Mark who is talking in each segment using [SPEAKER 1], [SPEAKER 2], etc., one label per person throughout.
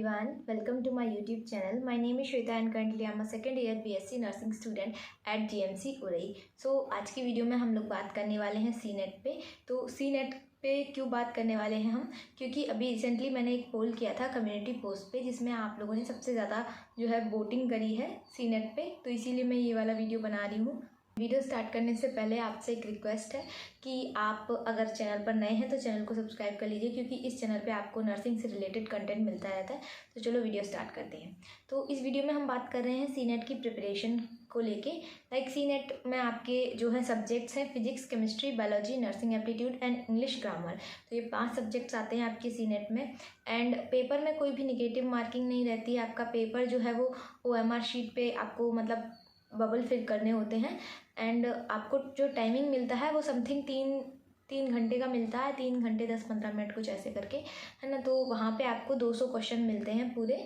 [SPEAKER 1] everyone, welcome to my YouTube channel. My name is Shweta and currently I'm a second year BSc Nursing student at GMC Orai. So आज की video में हम लोग बात करने वाले हैं सीनेट पे. तो सीनेट पे क्यों बात करने वाले हैं हम, क्योंकि अभी रिसेंटली मैंने एक पोल किया था कम्युनिटी पोस्ट पे जिसमें आप लोगों ने सबसे ज़्यादा जो है वोटिंग करी है सीनेट पे, तो इसीलिए मैं ये वाला वीडियो बना रही हूँ. वीडियो स्टार्ट करने से पहले आपसे एक रिक्वेस्ट है कि आप अगर चैनल पर नए हैं तो चैनल को सब्सक्राइब कर लीजिए, क्योंकि इस चैनल पे आपको नर्सिंग से रिलेटेड कंटेंट मिलता रहता है. तो चलो वीडियो स्टार्ट करते हैं. तो इस वीडियो में हम बात कर रहे हैं सीनेट की प्रिपरेशन को लेके. लाइक सीनेट में आपके जो है सब्जेक्ट्स हैं physics, chemistry, biology, nursing aptitude and English grammar. तो ये 5 सब्जेक्ट्स आते हैं आपके सीनेट में. एंड पेपर में कोई भी निगेटिव मार्किंग नहीं रहती है. आपका पेपर जो है वो OMR शीट पे आपको मतलब बबल फिल करने होते हैं. एंड आपको जो टाइमिंग मिलता है वो समथिंग तीन घंटे का मिलता है, 3 घंटे 10-15 मिनट कुछ ऐसे करके, है ना. तो वहाँ पे आपको 200 क्वेश्चन मिलते हैं पूरे,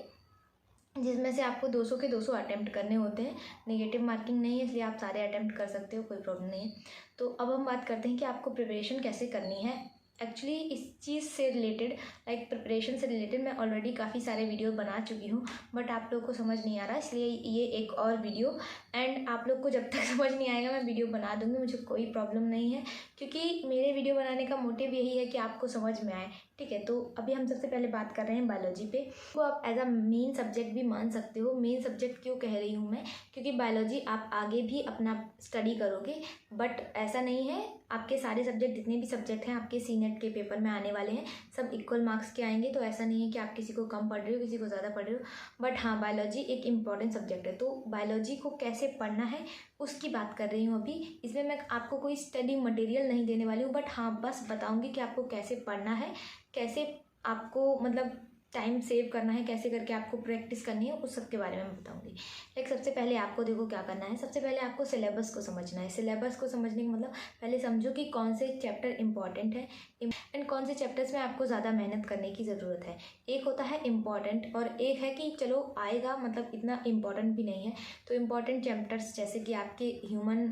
[SPEAKER 1] जिसमें से आपको 200 के 200 अटैम्प्ट करने होते हैं. नेगेटिव मार्किंग नहीं है, इसलिए आप सारे अटैम्प्ट कर सकते हो, कोई प्रॉब्लम नहीं है. तो अब हम बात करते हैं कि आपको प्रिपरेशन कैसे करनी है. एक्चुअली इस चीज़ से रिलेटेड, लाइक प्रिपरेशन से रिलेटेड मैं ऑलरेडी काफ़ी सारे वीडियो बना चुकी हूँ, बट आप लोग को समझ नहीं आ रहा, इसलिए ये एक और वीडियो. एंड आप लोग को जब तक समझ नहीं आएगा मैं वीडियो बना दूँगी, मुझे कोई प्रॉब्लम नहीं है, क्योंकि मेरे वीडियो बनाने का मोटिव यही है कि आपको समझ में आए. ठीक है, तो अभी हम सबसे पहले बात कर रहे हैं बायोलॉजी पे. तो आप एज अ मेन सब्जेक्ट भी मान सकते हो. मेन सब्जेक्ट क्यों कह रही हूँ मैं, क्योंकि बायोलॉजी आप आगे भी अपना स्टडी करोगे, बट ऐसा नहीं है. आपके सारे सब्जेक्ट, जितने भी सब्जेक्ट हैं आपके सीनेट के पेपर में आने वाले हैं, सब इक्वल मार्क्स के आएंगे. तो ऐसा नहीं है कि आप किसी को कम पढ़ रहे हो, किसी को ज़्यादा पढ़ रहे हो. बट हाँ, बायोलॉजी एक इम्पॉर्टेंट सब्जेक्ट है. तो बायोलॉजी को कैसे पढ़ना है उसकी बात कर रही हूँ अभी. इसमें मैं आपको कोई स्टडी मटेरियल नहीं देने वाली हूँ, बट हाँ बस बताऊँगी कि आपको कैसे पढ़ना है, कैसे आपको मतलब टाइम सेव करना है, कैसे करके आपको प्रैक्टिस करनी है, उस सब के बारे में मैं बताऊंगी. लाइक सबसे पहले आपको देखो क्या करना है. सबसे पहले आपको सिलेबस को समझना है. सिलेबस को समझने का मतलब पहले समझो कि कौन से चैप्टर इंपॉर्टेंट है एंड कौन से चैप्टर्स में आपको ज़्यादा मेहनत करने की ज़रूरत है. एक होता है इम्पॉर्टेंट और एक है कि चलो आएगा, मतलब इतना इम्पॉर्टेंट भी नहीं है. तो इम्पॉर्टेंट चैप्टर्स जैसे कि आपके ह्यूमन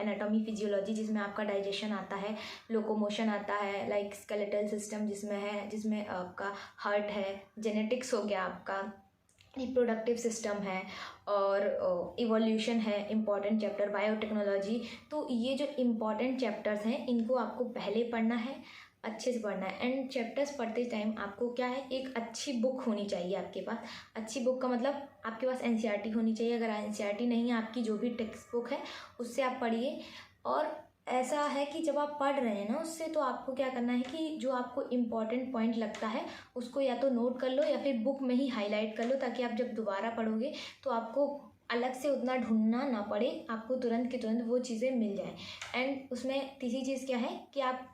[SPEAKER 1] एनाटॉमी, फिजियोलॉजी जिसमें आपका डाइजेशन आता है, लोकोमोशन आता है, लाइक स्केलेटल सिस्टम जिसमें आपका हार्ट है, जेनेटिक्स हो गया, आपका रिप्रोडक्टिव सिस्टम है, और इवोल्यूशन है इम्पॉर्टेंट चैप्टर, बायोटेक्नोलॉजी. तो ये जो इम्पॉर्टेंट चैप्टर्स हैं इनको आपको पहले पढ़ना है, अच्छे से पढ़ना है. एंड चैप्टर्स पढ़ते टाइम आपको क्या है, एक अच्छी बुक होनी चाहिए आपके पास. अच्छी बुक का मतलब आपके पास NCERT होनी चाहिए. अगर NCERT नहीं है, आपकी जो भी टेक्स्ट बुक है उससे आप पढ़िए. और ऐसा है कि जब आप पढ़ रहे हैं ना उससे, तो आपको क्या करना है कि जो आपको इम्पॉर्टेंट पॉइंट लगता है उसको या तो नोट कर लो या फिर बुक में ही हाईलाइट कर लो, ताकि आप जब दोबारा पढ़ोगे तो आपको अलग से उतना ढूंढना ना पड़े, आपको तुरंत के तुरंत वो चीज़ें मिल जाएं. एंड उसमें तीसरी चीज़ क्या है कि आप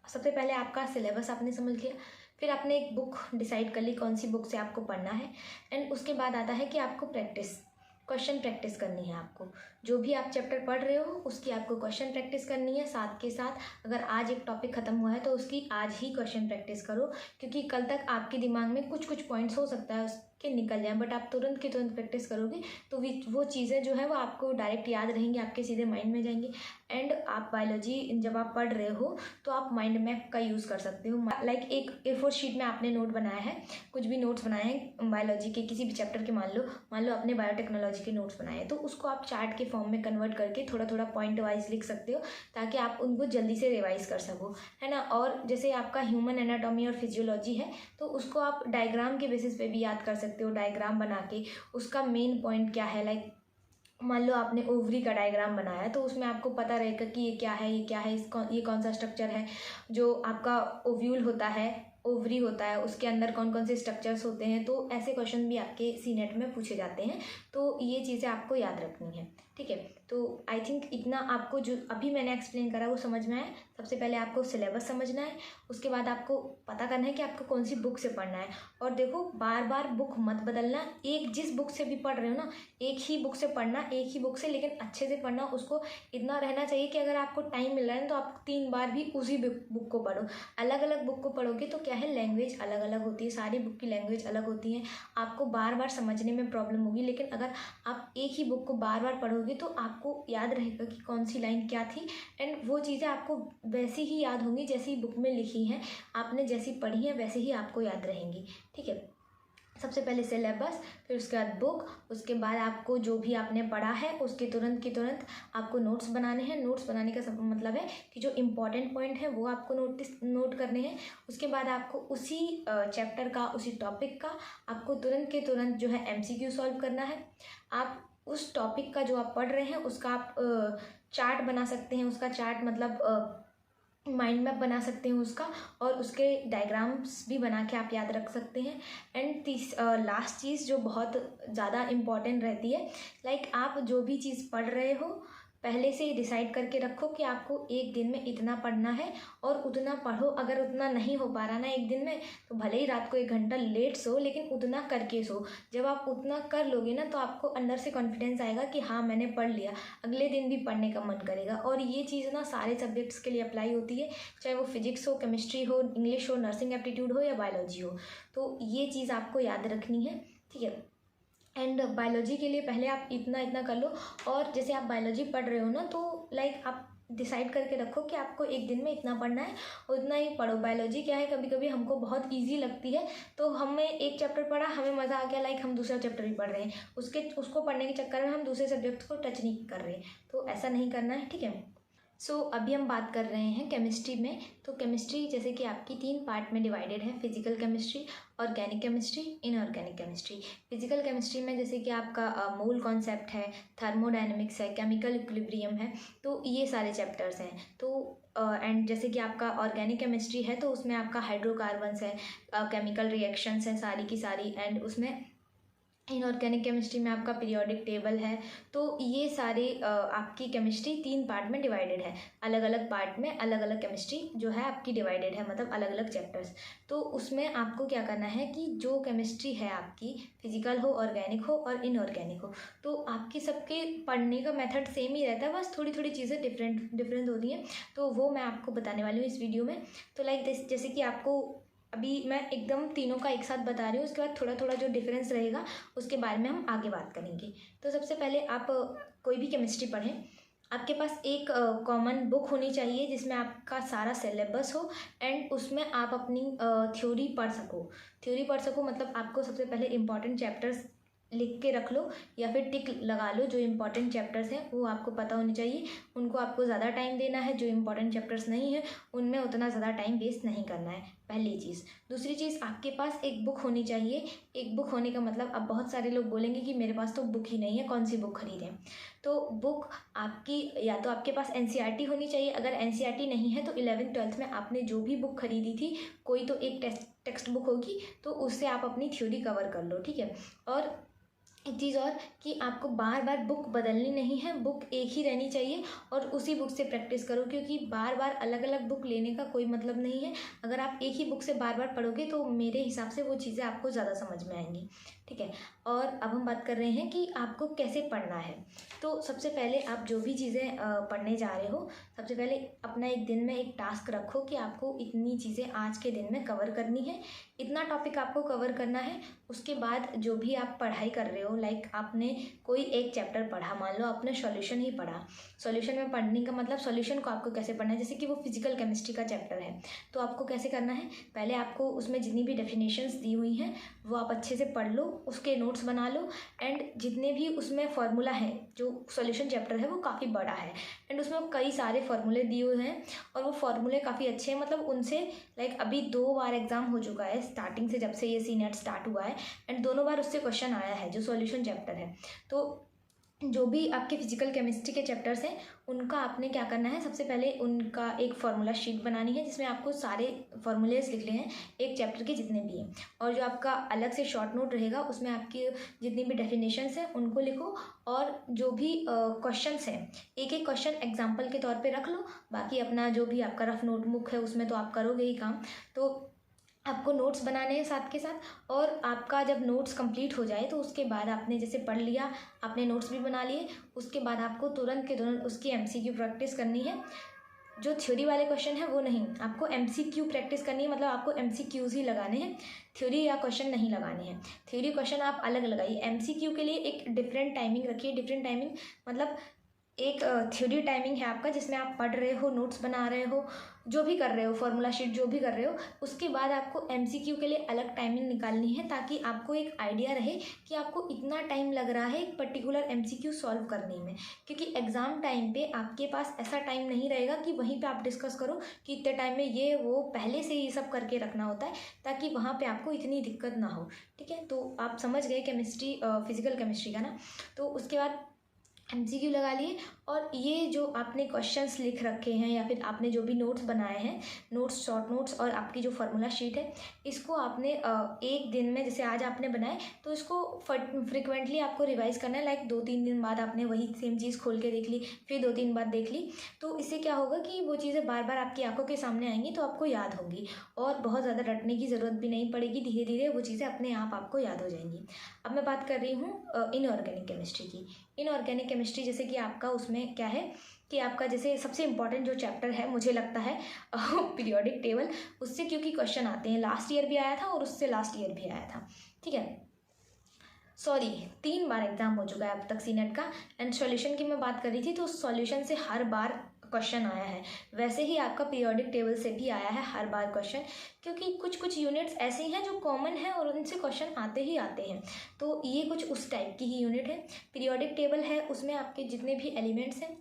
[SPEAKER 1] सबसे पहले आपका सिलेबस आपने समझ लिया, फिर आपने एक बुक डिसाइड कर ली कौन सी बुक से आपको पढ़ना है. एंड उसके बाद आता है कि आपको क्वेश्चन प्रैक्टिस करनी है. आपको जो भी आप चैप्टर पढ़ रहे हो उसकी आपको क्वेश्चन प्रैक्टिस करनी है. साथ के साथ अगर आज एक टॉपिक ख़त्म हुआ है तो उसकी आज ही क्वेश्चन प्रैक्टिस करो, क्योंकि कल तक आपके दिमाग में कुछ पॉइंट्स हो सकता है उसके निकल जाए, बट आप तुरंत की तुरंत प्रैक्टिस करोगे तो वो चीज़ें जो है वो आपको डायरेक्ट याद रहेंगी, आपके सीधे माइंड में जाएंगी. एंड आप बायोलॉजी जब आप पढ़ रहे हो तो आप माइंड मैप का यूज़ कर सकते हो. लाइक एक A4 शीट में आपने नोट बनाया है, कुछ भी नोट्स बनाए हैं बायोलॉजी के किसी भी चैप्टर के, मान लो आपने बायोटेक्नोलॉजी के नोट्स बनाए हैं, तो उसको आप चार्ट के फॉर्म में कन्वर्ट करके थोड़ा थोड़ा पॉइंट वाइज लिख सकते हो, ताकि आप उनको जल्दी से रिवाइज कर सको, है ना. और जैसे आपका ह्यूमन एनाटॉमी और फिजियोलॉजी है तो उसको आप डायग्राम के बेसिस पे भी याद कर सकते हो. डायग्राम बना के उसका मेन पॉइंट क्या है, लाइक मान लो आपने ओवरी का डायग्राम बनाया तो उसमें आपको पता रहेगा कि ये क्या है, ये कौन सा स्ट्रक्चर है. जो आपका ओव्यूल होता है, ओवरी होता है, उसके अंदर कौन कौन से स्ट्रक्चर्स होते हैं. तो ऐसे क्वेश्चन भी आपके सीनेट में पूछे जाते हैं. तो ये चीज़ें आपको याद रखनी है. ठीक है, तो आई थिंक इतना आपको जो अभी मैंने एक्सप्लेन करा वो समझ में आया. सबसे पहले आपको सिलेबस समझना है, उसके बाद आपको पता करना है कि आपको कौन सी बुक से पढ़ना है. और देखो बार बार बुक मत बदलना. एक जिस बुक से भी पढ़ रहे हो ना, एक ही बुक से पढ़ना, एक ही बुक से, लेकिन अच्छे से पढ़ना. उसको इतना रहना चाहिए कि अगर आपको टाइम मिल रहा है तो आप 3 बार भी उसी बुक को पढ़ो. अलग अलग बुक को पढ़ोगे तो क्या है, लैंग्वेज अलग अलग होती है, सारी बुक की लैंग्वेज अलग होती है, आपको बार बार समझने में प्रॉब्लम होगी. लेकिन अगर आप एक ही बुक को बार बार पढ़ोगे तो आपको याद रहेगा कि कौन सी लाइन क्या थी. एंड वो चीज़ें आपको वैसी ही याद होंगी जैसी बुक में लिखी हैं, आपने जैसी पढ़ी है वैसे ही आपको याद रहेंगी. ठीक है, सबसे पहले सिलेबस, फिर उसके बाद बुक, उसके बाद आपको जो भी आपने पढ़ा है उसके तुरंत के तुरंत आपको नोट्स बनाने हैं। नोट्स बनाने का सब मतलब है कि जो इम्पॉर्टेंट पॉइंट है वो आपको नोट करने हैं। उसके बाद आपको उसी चैप्टर का, उसी टॉपिक का आपको तुरंत के तुरंत जो है MCQ सॉल्व करना है। आप उस टॉपिक का जो आप पढ़ रहे हैं उसका आप चार्ट बना सकते हैं। उसका चार्ट मतलब माइंड मैप बना सकते हैं उसका, और उसके डायग्राम्स भी बना के आप याद रख सकते हैं। एंड लास्ट चीज़ जो बहुत ज़्यादा इम्पॉर्टेंट रहती है, लाइक आप जो भी चीज़ पढ़ रहे हो पहले से ही डिसाइड करके रखो कि आपको एक दिन में इतना पढ़ना है और उतना पढ़ो। अगर उतना नहीं हो पा रहा ना एक दिन में, तो भले ही रात को 1 घंटा लेट सो, लेकिन उतना करके सो। जब आप उतना कर लोगे ना तो आपको अंदर से कॉन्फिडेंस आएगा कि हाँ मैंने पढ़ लिया, अगले दिन भी पढ़ने का मन करेगा। और ये चीज़ ना सारे सब्जेक्ट्स के लिए अप्लाई होती है, चाहे वो फिजिक्स हो, केमिस्ट्री हो, इंग्लिश हो, नर्सिंग एप्टीट्यूड हो या बायोलॉजी हो। तो ये चीज़ आपको याद रखनी है, ठीक है। एंड बायोलॉजी के लिए पहले आप इतना कर लो, और जैसे आप बायोलॉजी पढ़ रहे हो ना तो लाइक आप डिसाइड करके रखो कि आपको एक दिन में इतना पढ़ना है, उतना ही पढ़ो। बायोलॉजी क्या है, कभी कभी हमको बहुत इजी लगती है, तो हमें एक चैप्टर पढ़ा, हमें मज़ा आ गया, लाइक हम दूसरा चैप्टर भी पढ़ रहे हैं, उसको पढ़ने के चक्कर में हम दूसरे सब्जेक्ट को टच नहीं कर रहे, तो ऐसा नहीं करना है, ठीक है। अभी हम बात कर रहे हैं केमिस्ट्री में। तो केमिस्ट्री जैसे कि आपकी 3 पार्ट में डिवाइडेड है, physical chemistry, organic chemistry, inorganic chemistry. Physical chemistry में जैसे कि आपका मोल कॉन्सेप्ट है, थर्मोडायनेमिक्स है, केमिकल इक्विलिब्रियम है, तो ये सारे चैप्टर्स हैं। तो एंड जैसे कि आपका ऑर्गेनिक केमिस्ट्री है तो उसमें आपका हाइड्रोकार्बन्स है, केमिकल रिएक्शंस हैं सारी की सारी, एंड उसमें इनऑर्गेनिक केमिस्ट्री में आपका पीरियोडिक टेबल है। तो ये सारे आपकी केमिस्ट्री 3 पार्ट में डिवाइडेड है, अलग अलग पार्ट में अलग अलग केमिस्ट्री जो है आपकी डिवाइडेड है, मतलब अलग अलग चैप्टर्स। तो उसमें आपको क्या करना है कि जो केमिस्ट्री है आपकी, फिजिकल हो, ऑर्गेनिक हो और इनऑर्गेनिक हो, तो आपकी सबके पढ़ने का मेथड सेम ही रहता है, बस थोड़ी थोड़ी चीज़ें डिफरेंट होती हैं। तो वो मैं आपको बताने वाली हूँ इस वीडियो में। तो लाइक जैसे कि आपको अभी मैं एकदम तीनों का एक साथ बता रही हूँ, उसके बाद थोड़ा थोड़ा जो डिफरेंस रहेगा उसके बारे में हम आगे बात करेंगे। तो सबसे पहले आप कोई भी केमिस्ट्री पढ़ें, आपके पास एक कॉमन बुक होनी चाहिए जिसमें आपका सारा सिलेबस हो, एंड उसमें आप अपनी थ्योरी पढ़ सको। मतलब आपको सबसे पहले इंपॉर्टेंट चैप्टर्स लिख के रख लो, या फिर टिक लगा लो। जो इंपॉर्टेंट चैप्टर्स हैं वो आपको पता होने चाहिए, उनको आपको ज़्यादा टाइम देना है। जो इंपॉर्टेंट चैप्टर्स नहीं है उनमें उतना ज़्यादा टाइम वेस्ट नहीं करना है, पहली चीज़। दूसरी चीज़, आपके पास एक बुक होनी चाहिए। एक बुक होने का मतलब, अब बहुत सारे लोग बोलेंगे कि मेरे पास तो बुक ही नहीं है, कौन सी बुक खरीदें। तो बुक आपकी, या तो आपके पास NCERT होनी चाहिए। अगर NCERT नहीं है तो 11th-12th में आपने जो भी बुक खरीदी थी, कोई तो एक टेक्स्ट बुक होगी, तो उससे आप अपनी थ्योरी कवर कर लो, ठीक है। और एक चीज़ और, कि आपको बार बार बुक बदलनी नहीं है, बुक एक ही रहनी चाहिए और उसी बुक से प्रैक्टिस करो, क्योंकि बार बार अलग अलग बुक लेने का कोई मतलब नहीं है। अगर आप एक ही बुक से बार बार पढ़ोगे तो मेरे हिसाब से वो चीज़ें आपको ज़्यादा समझ में आएंगी, ठीक है। और अब हम बात कर रहे हैं कि आपको कैसे पढ़ना है। तो सबसे पहले आप जो भी चीज़ें पढ़ने जा रहे हो, सबसे पहले अपना एक दिन में एक टास्क रखो कि आपको इतनी चीज़ें आज के दिन में कवर करनी है, इतना टॉपिक आपको कवर करना है। उसके बाद जो भी आप पढ़ाई कर रहे हो, लाइक आपने कोई एक चैप्टर पढ़ा, मान लो आपने सॉल्यूशन ही पढ़ा। सॉल्यूशन में पढ़ने का मतलब सॉल्यूशन को आपको कैसे पढ़ना है, जैसे कि वो फिजिकल केमिस्ट्री का चैप्टर है, तो आपको कैसे करना है, पहले आपको उसमें जितनी भी डेफिनेशंस दी हुई हैं वो आप अच्छे से पढ़ लो, उसके नोट्स बना लो। एंड जितने भी उसमें फार्मूला हैं, जो सॉल्यूशन चैप्टर है वो काफ़ी बड़ा है, एंड उसमें कई सारे फार्मूले दिए हुए हैं, और वो फार्मूले काफ़ी अच्छे हैं। मतलब उनसे, लाइक अभी 2 बार एग्ज़ाम हो चुका है स्टार्टिंग से, जब से ये CNET स्टार्ट हुआ है, एंड दोनों बार उससे क्वेश्चन आया है जो सॉल्यूशन चैप्टर है। तो जो भी आपके फिजिकल केमिस्ट्री के चैप्टर्स हैं उनका आपने क्या करना है, सबसे पहले उनका एक फार्मूला शीट बनानी है जिसमें आपको सारे फार्मूलेस लिख लें हैं, एक चैप्टर के जितने भी हैं। और जो आपका अलग से शॉर्ट नोट रहेगा उसमें आपकी जितनी भी डेफिनेशंस हैं उनको लिखो, और जो भी क्वेश्चंस हैं एक एक क्वेश्चन एग्जाम्पल के तौर पर रख लो। बाकी अपना जो भी आपका रफ नोटबुक है उसमें तो आप करोगे ही काम, तो आपको नोट्स बनाने हैं साथ के साथ। और आपका जब नोट्स कंप्लीट हो जाए तो उसके बाद आपने जैसे पढ़ लिया, आपने नोट्स भी बना लिए, उसके बाद आपको तुरंत के तुरंत उसकी MCQ प्रैक्टिस करनी है। जो थ्योरी वाले क्वेश्चन है वो नहीं, आपको MCQ प्रैक्टिस करनी है, मतलब आपको MCQs ही लगाने हैं, थ्योरी या क्वेश्चन नहीं लगाने हैं। थ्योरी क्वेश्चन आप अलग लगाइए, MCQ के लिए एक डिफरेंट टाइमिंग रखिए। डिफरेंट टाइमिंग मतलब एक थ्योरी टाइमिंग है आपका, जिसमें आप पढ़ रहे हो, नोट्स बना रहे हो, जो भी कर रहे हो, फॉर्मूला शीट जो भी कर रहे हो, उसके बाद आपको एमसीक्यू के लिए अलग टाइमिंग निकालनी है, ताकि आपको एक आइडिया रहे कि आपको इतना टाइम लग रहा है एक पर्टिकुलर एमसीक्यू सॉल्व करने में। क्योंकि एग्ज़ाम टाइम पे आपके पास ऐसा टाइम नहीं रहेगा कि वहीं पे आप डिस्कस करो कि इतने टाइम में ये वो, पहले से ये सब करके रखना होता है ताकि वहाँ पे आपको इतनी दिक्कत ना हो। ठीक है, तो आप समझ गए केमिस्ट्री, फिजिकल केमिस्ट्री का ना। तो उसके बाद एमसीक्यू लगा लिए, और ये जो आपने क्वेश्चंस लिख रखे हैं या फिर आपने जो भी नोट्स बनाए हैं, नोट्स, शॉर्ट नोट्स और आपकी जो फार्मूला शीट है, इसको आपने एक दिन में, जैसे आज आपने बनाए तो इसको फ्रिक्वेंटली आपको रिवाइज़ करना है। लाइक 2-3 दिन बाद आपने वही सेम चीज़ खोल के देख ली, फिर 2-3 बाद देख ली, तो इससे क्या होगा कि वो चीज़ें बार बार आपकी आंखों के सामने आएंगी, तो आपको याद होगी और बहुत ज़्यादा रटने की ज़रूरत भी नहीं पड़ेगी। धीरे धीरे वो चीज़ें अपने आप आपको याद हो जाएंगी। अब मैं बात कर रही हूँ इनऑर्गेनिक केमिस्ट्री की। इनऑर्गेनिक केमिस्ट्री जैसे कि आपका उसमें क्या है कि आपका जैसे सबसे इम्पॉर्टेंट जो चैप्टर है मुझे लगता है पीरियोडिक टेबल। उससे क्योंकि क्वेश्चन आते हैं, लास्ट ईयर भी आया था और उससे लास्ट ईयर भी आया था। ठीक है, सॉरी 3 बार एग्जाम हो चुका है अब तक सीनेट का। एंड सॉल्यूशन की मैं बात कर रही थी, तो सॉल्यूशन से हर बार क्वेश्चन आया है, वैसे ही आपका पीरियोडिक टेबल से भी आया है हर बार क्वेश्चन, क्योंकि कुछ कुछ यूनिट्स ऐसी हैं जो कॉमन है और उनसे क्वेश्चन आते ही आते हैं। तो ये कुछ उस टाइप की ही यूनिट है। पीरियोडिक टेबल है, उसमें आपके जितने भी एलिमेंट्स हैं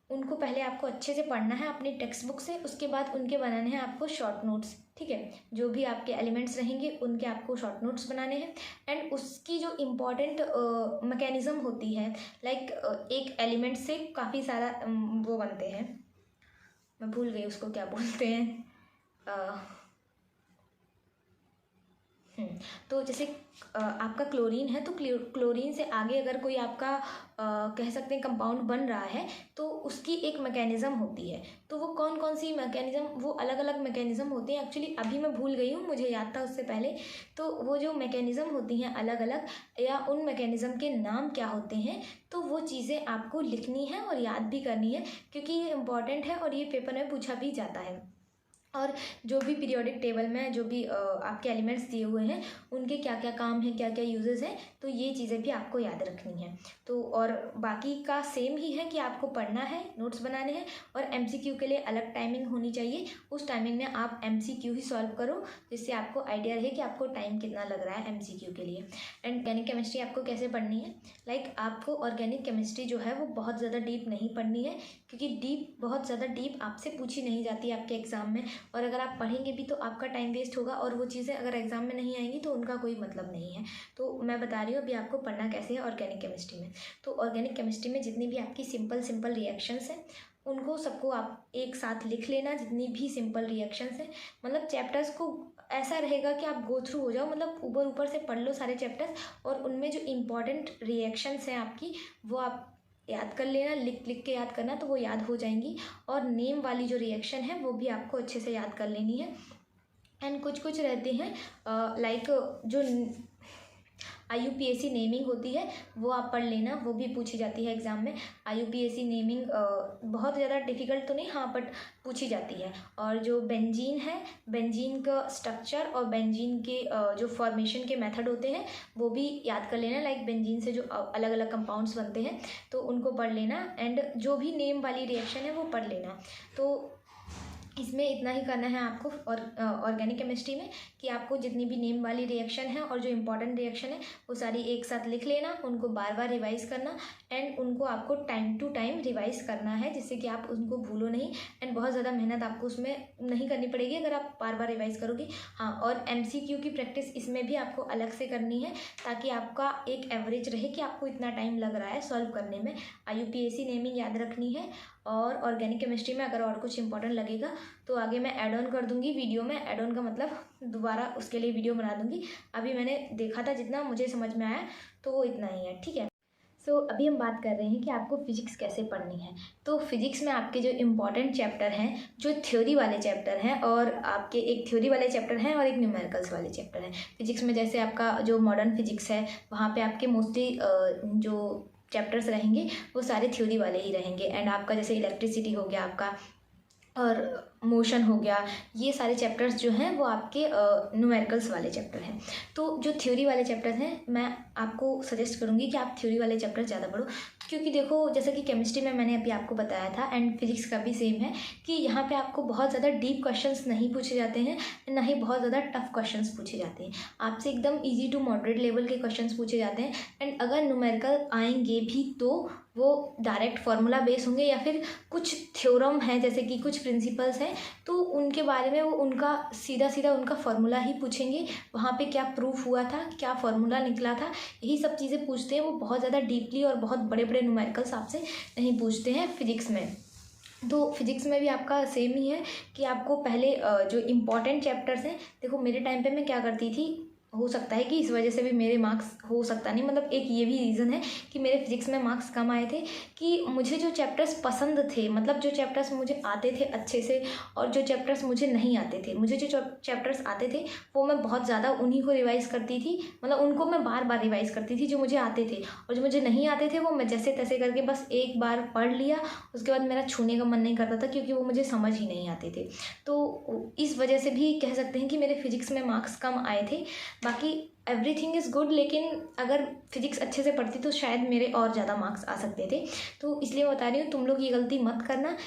[SPEAKER 1] उनको पहले आपको अच्छे से पढ़ना है अपनी टेक्स्ट बुक से, उसके बाद उनके बनाने हैं आपको शॉर्ट नोट्स। ठीक है, जो भी आपके एलिमेंट्स रहेंगे उनके आपको शॉर्ट नोट्स बनाने हैं। एंड उसकी जो इम्पॉर्टेंट मैकेनिज़्म होती है, लाइक एक एलिमेंट से काफ़ी सारा वो बनते हैं, मैं भूल गई उसको क्या बोलते हैं। तो जैसे आपका क्लोरीन है, तो क्लोरीन से आगे अगर कोई आपका कह सकते हैं कंपाउंड बन रहा है, तो उसकी एक मैकेनिज़्म होती है। तो वो कौन कौन सी मैकेनिज़्म, वो अलग अलग मैकेनिज़्म होती हैं। एक्चुअली अभी मैं भूल गई हूँ, मुझे याद था उससे पहले। तो वो जो मैकेनिज़्म होती हैं अलग अलग, या उन मैकेनिज़्म के नाम क्या होते हैं, तो वो चीज़ें आपको लिखनी है और याद भी करनी है, क्योंकि ये इम्पॉर्टेंट है और ये पेपर में पूछा भी जाता है। और जो भी पीरियोडिक टेबल में जो भी आपके एलिमेंट्स दिए हुए हैं उनके क्या क्या काम हैं, क्या क्या यूजेस हैं, तो ये चीज़ें भी आपको याद रखनी है। तो और बाकी का सेम ही है कि आपको पढ़ना है, नोट्स बनाने हैं, और एमसीक्यू के लिए अलग टाइमिंग होनी चाहिए। उस टाइमिंग में आप एमसीक्यू ही सॉल्व करो, जिससे आपको आइडिया रहे कि आपको टाइम कितना लग रहा है एमसीक्यू के लिए। एंड ऑर्गेनिक केमिस्ट्री आपको कैसे पढ़नी है, लाइक आपको ऑर्गेनिक केमिस्ट्री जो है वो बहुत ज़्यादा डीप नहीं पढ़नी है, क्योंकि बहुत ज़्यादा डीप आपसे पूछी नहीं जाती आपके एग्ज़ाम में। और अगर आप पढ़ेंगे भी तो आपका टाइम वेस्ट होगा, और वो चीज़ें अगर एग्ज़ाम में नहीं आएंगी तो उनका कोई मतलब नहीं है। तो मैं बता रही हूँ अभी आपको पढ़ना कैसे है ऑर्गेनिक केमिस्ट्री में। तो ऑर्गेनिक केमिस्ट्री में जितनी भी आपकी सिंपल रिएक्शंस हैं उनको सबको आप एक साथ लिख लेना, जितनी भी सिंपल रिएक्शंस हैं। मतलब चैप्टर्स को ऐसा रहेगा कि आप गो थ्रू हो जाओ, मतलब ऊपर से पढ़ लो सारे चैप्टर्स, और उनमें जो इम्पॉर्टेंट रिएक्शंस हैं आपकी वो आप याद कर लेना, लिख के याद करना, तो वो याद हो जाएंगी। और नेम वाली जो रिएक्शन है वो भी आपको अच्छे से याद कर लेनी है। एंड कुछ रहते हैं लाइक जो IUPAC नेमिंग होती है वो आप पढ़ लेना, वो भी पूछी जाती है एग्ज़ाम में। IUPAC नेमिंग बहुत ज़्यादा डिफ़िकल्ट तो नहीं, हाँ, बट पूछी जाती है। और जो बेंजीन है, बेंजीन का स्ट्रक्चर और बेंजीन के जो फॉर्मेशन के मेथड होते हैं वो भी याद कर लेना। लाइक बेंजीन से जो अलग अलग कंपाउंड्स बनते हैं तो उनको पढ़ लेना। एंड जो भी नेम वाली रिएक्शन है वो पढ़ लेना। तो इसमें इतना ही करना है आपको और ऑर्गेनिक केमिस्ट्री में, कि आपको जितनी भी नेम वाली रिएक्शन है और जो इम्पॉर्टेंट रिएक्शन है वो सारी एक साथ लिख लेना, उनको बार बार रिवाइज़ करना। एंड उनको आपको टाइम टू टाइम रिवाइज़ करना है, जिससे कि आप उनको भूलो नहीं। एंड बहुत ज़्यादा मेहनत आपको उसमें नहीं करनी पड़ेगी अगर आप बार बार रिवाइज़ करोगे। हाँ, और MCQ की प्रैक्टिस इसमें भी आपको अलग से करनी है, ताकि आपका एक एवरेज रहे कि आपको इतना टाइम लग रहा है सॉल्व करने में। IUPAC नेमिंग याद रखनी है। और ऑर्गेनिक केमिस्ट्री में अगर और कुछ इंपॉर्टेंट लगेगा तो आगे मैं ऐड ऑन कर दूंगी वीडियो में। ऐड ऑन का मतलब दोबारा उसके लिए वीडियो बना दूंगी। अभी मैंने देखा था, जितना मुझे समझ में आया तो वो इतना ही है। ठीक है, सो अभी हम बात कर रहे हैं कि आपको फिजिक्स कैसे पढ़नी है। तो फिजिक्स में आपके जो इम्पॉर्टेंट चैप्टर हैं, जो थ्योरी वाले चैप्टर हैं, और आपके एक थ्योरी वाले चैप्टर हैं और एक न्यूमेरिकल्स वाले चैप्टर हैं फिजिक्स में। जैसे आपका जो मॉडर्न फिजिक्स है वहाँ पे आपके मोस्टली जो चैप्टर्स रहेंगे वो सारे थ्योरी वाले ही रहेंगे। एंड आपका जैसे इलेक्ट्रिसिटी हो गया आपका, और मोशन हो गया, ये सारे चैप्टर्स जो हैं वो आपके न्यूमेरिकल्स वाले चैप्टर हैं। तो जो थ्योरी वाले चैप्टर्स हैं मैं आपको सजेस्ट करूँगी कि आप थ्योरी वाले चैप्टर ज़्यादा पढ़ो, क्योंकि देखो जैसे कि केमिस्ट्री में मैंने अभी आपको बताया था एंड फिजिक्स का भी सेम है कि यहाँ पे आपको बहुत ज़्यादा डीप क्वेश्चंस नहीं पूछे जाते हैं, ना ही बहुत ज़्यादा टफ क्वेश्चंस पूछे जाते हैं। आपसे एकदम इजी टू मॉडरेट लेवल के क्वेश्चंस पूछे जाते हैं। एंड अगर न्यूमेरिकल आएंगे भी तो वो डायरेक्ट फार्मूला बेस होंगे या फिर कुछ थ्योरम है जैसे कि कुछ प्रिंसिपल्स हैं तो उनके बारे में वो उनका सीधा सीधा उनका फार्मूला ही पूछेंगे, वहाँ पे क्या प्रूफ हुआ था, क्या फार्मूला निकला था, यही सब चीज़ें पूछते हैं। वो बहुत ज़्यादा डीपली और बहुत बड़े बड़े न्यूमेरिकल्स आपसे नहीं पूछते हैं फिजिक्स में। तो फिजिक्स में भी आपका सेम ही है कि आपको पहले जो इम्पॉर्टेंट चैप्टर्स हैं, देखो मेरे टाइम पे मैं क्या करती थी, हो सकता है कि इस वजह से भी मेरे मार्क्स, हो सकता नहीं मतलब एक ये भी रीज़न है कि मेरे फिजिक्स में मार्क्स कम आए थे कि मुझे जो चैप्टर्स पसंद थे, मतलब जो चैप्टर्स मुझे आते थे अच्छे से और जो चैप्टर्स मुझे नहीं आते थे, मुझे जो चैप्टर्स आते थे वो मैं बहुत ज़्यादा उन्हीं को रिवाइज़ करती थी, मतलब उनको मैं बार बार रिवाइज़ करती थी जो मुझे आते थे, और जो मुझे नहीं आते थे वो मैं जैसे तैसे करके बस एक बार पढ़ लिया, उसके बाद मेरा छूने का मन नहीं करता था क्योंकि वो मुझे समझ ही नहीं आते थे। तो इस वजह से भी कह सकते हैं कि मेरे फिजिक्स में मार्क्स कम आए थे। बाकी एवरीथिंग इज़ गुड, लेकिन अगर फिजिक्स अच्छे से पढ़ती तो शायद मेरे और ज़्यादा मार्क्स आ सकते थे। तो इसलिए मैं बता रही हूँ तुम लोग ये गलती मत करना,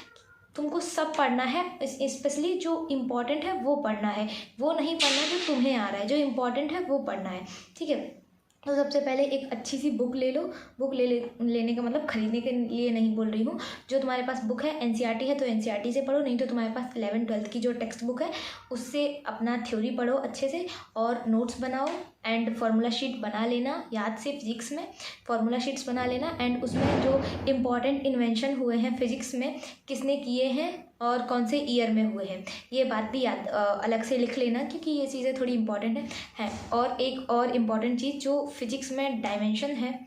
[SPEAKER 1] तुमको सब पढ़ना है, स्पेशली जो इम्पोर्टेंट है वो पढ़ना है, वो नहीं पढ़ना जो तुम्हें आ रहा है, जो इम्पोर्टेंट है वो पढ़ना है, ठीक है। तो सबसे पहले एक अच्छी सी बुक ले लो। बुक लेने का मतलब खरीदने के लिए नहीं बोल रही हूँ, जो तुम्हारे पास बुक है एनसीईआरटी है तो एनसीईआरटी से पढ़ो, नहीं तो तुम्हारे पास 11th-12th की जो टेक्स्ट बुक है उससे अपना थ्योरी पढ़ो अच्छे से और नोट्स बनाओ एंड फार्मूला शीट बना लेना याद से। फिजिक्स में फार्मूला शीट्स बना लेना एंड उसमें जो इम्पॉर्टेंट इन्वेंशन हुए हैं फिजिक्स में, किसने किए हैं और कौन से ईयर में हुए हैं, ये बात भी याद अलग से लिख लेना क्योंकि ये चीज़ें थोड़ी इंपॉर्टेंट हैं। और एक और इम्पॉर्टेंट चीज़ जो फिजिक्स में डायमेंशन है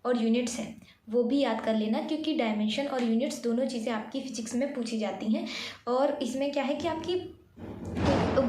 [SPEAKER 1] और यूनिट्स हैं वो भी याद कर लेना, क्योंकि डायमेंशन और यूनिट्स दोनों चीज़ें आपकी फिजिक्स में पूछी जाती हैं। और इसमें क्या है कि आपकी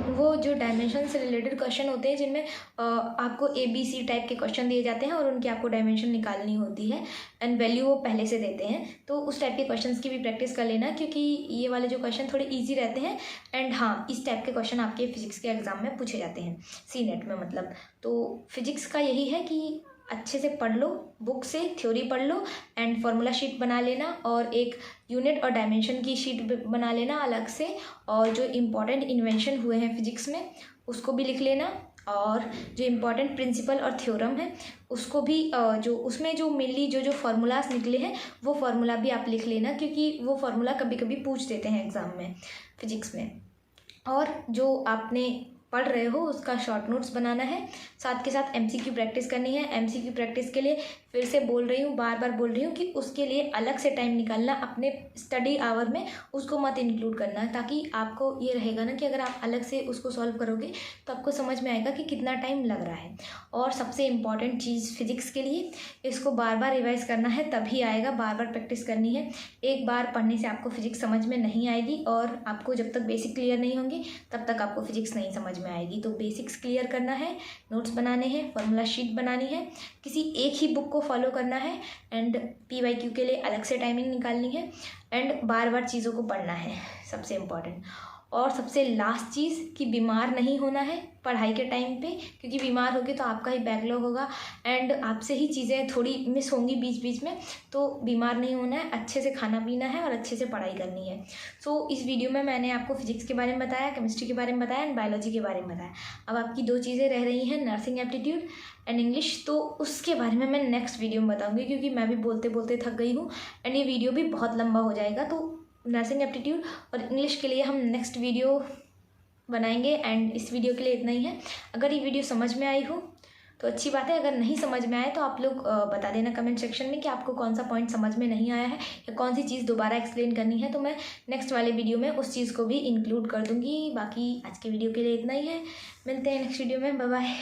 [SPEAKER 1] वो जो डायमेंशन से रिलेटेड क्वेश्चन होते हैं जिनमें आपको ABC टाइप के क्वेश्चन दिए जाते हैं और उनकी आपको डायमेंशन निकालनी होती है एंड वैल्यू वो पहले से देते हैं, तो उस टाइप के क्वेश्चंस की भी प्रैक्टिस कर लेना क्योंकि ये वाले जो क्वेश्चन थोड़े इजी रहते हैं। एंड हाँ, इस टाइप के क्वेश्चन आपके फिजिक्स के एग्ज़ाम में पूछे जाते हैं CNET में मतलब। तो फिजिक्स का यही है कि अच्छे से पढ़ लो, बुक से थ्योरी पढ़ लो एंड फार्मूला शीट बना लेना और एक यूनिट और डायमेंशन की शीट बना लेना अलग से, और जो इम्पॉर्टेंट इन्वेंशन हुए हैं फिजिक्स में उसको भी लिख लेना, और जो इम्पॉर्टेंट प्रिंसिपल और थ्योरम है उसको भी जो उसमें जो मेनली जो फार्मूलाज निकले हैं वो फार्मूला भी आप लिख लेना, क्योंकि वो फार्मूला कभी कभी पूछ देते हैं एग्ज़ाम में फिजिक्स में। और जो आपने पढ़ रहे हो उसका शॉर्ट नोट्स बनाना है, साथ के साथ MCQ प्रैक्टिस करनी है। MCQ प्रैक्टिस के लिए फिर से बोल रही हूँ, बार बार बोल रही हूँ कि उसके लिए अलग से टाइम निकालना, अपने स्टडी आवर में उसको मत इंक्लूड करना, ताकि आपको ये रहेगा ना कि अगर आप अलग से उसको सॉल्व करोगे तो आपको समझ में आएगा कि कितना टाइम लग रहा है। और सबसे इम्पॉर्टेंट चीज़ फिजिक्स के लिए, इसको बार बार रिवाइज़ करना है तभी आएगा, बार बार प्रैक्टिस करनी है। एक बार पढ़ने से आपको फिजिक्स समझ में नहीं आएगी और आपको जब तक बेसिक क्लियर नहीं होंगे तब तक आपको फिजिक्स नहीं समझ में आएगी। तो बेसिक्स क्लियर करना है, नोट्स बनाने हैं, फार्मूला शीट बनानी है, किसी एक ही बुक को फॉलो करना है एंड PYQ के लिए अलग से टाइमिंग निकालनी है एंड बार बार चीज़ों को पढ़ना है, सबसे इम्पॉर्टेंट। और सबसे लास्ट चीज़ कि बीमार नहीं होना है पढ़ाई के टाइम पे, क्योंकि बीमार होगे तो आपका ही बैकलॉग होगा एंड आपसे ही चीज़ें थोड़ी मिस होंगी बीच बीच में। तो बीमार नहीं होना है, अच्छे से खाना पीना है और अच्छे से पढ़ाई करनी है। सो इस वीडियो में मैंने आपको फिजिक्स के बारे में बताया, केमिस्ट्री के बारे में बताया एंड बायोलॉजी के बारे में बताया। अब आपकी 2 चीज़ें रह रही हैं, नर्सिंग एप्टीट्यूड एंड इंग्लिश, तो उसके बारे में मैं नेक्स्ट वीडियो में बताऊँगी क्योंकि मैं भी बोलते बोलते थक गई हूँ एंड ये वीडियो भी बहुत लंबा हो जाएगा। तो नर्सिंग एप्टीट्यूड और इंग्लिश के लिए हम नेक्स्ट वीडियो बनाएंगे एंड इस वीडियो के लिए इतना ही है। अगर ये वीडियो समझ में आई हो तो अच्छी बात है, अगर नहीं समझ में आए तो आप लोग बता देना कमेंट सेक्शन में कि आपको कौन सा पॉइंट समझ में नहीं आया है या कौन सी चीज़ दोबारा एक्सप्लेन करनी है, तो मैं नेक्स्ट वाले वीडियो में उस चीज़ को भी इंक्लूड कर दूँगी। बाकी आज के वीडियो के लिए इतना ही है, मिलते हैं नेक्स्ट वीडियो में, बाय बाय।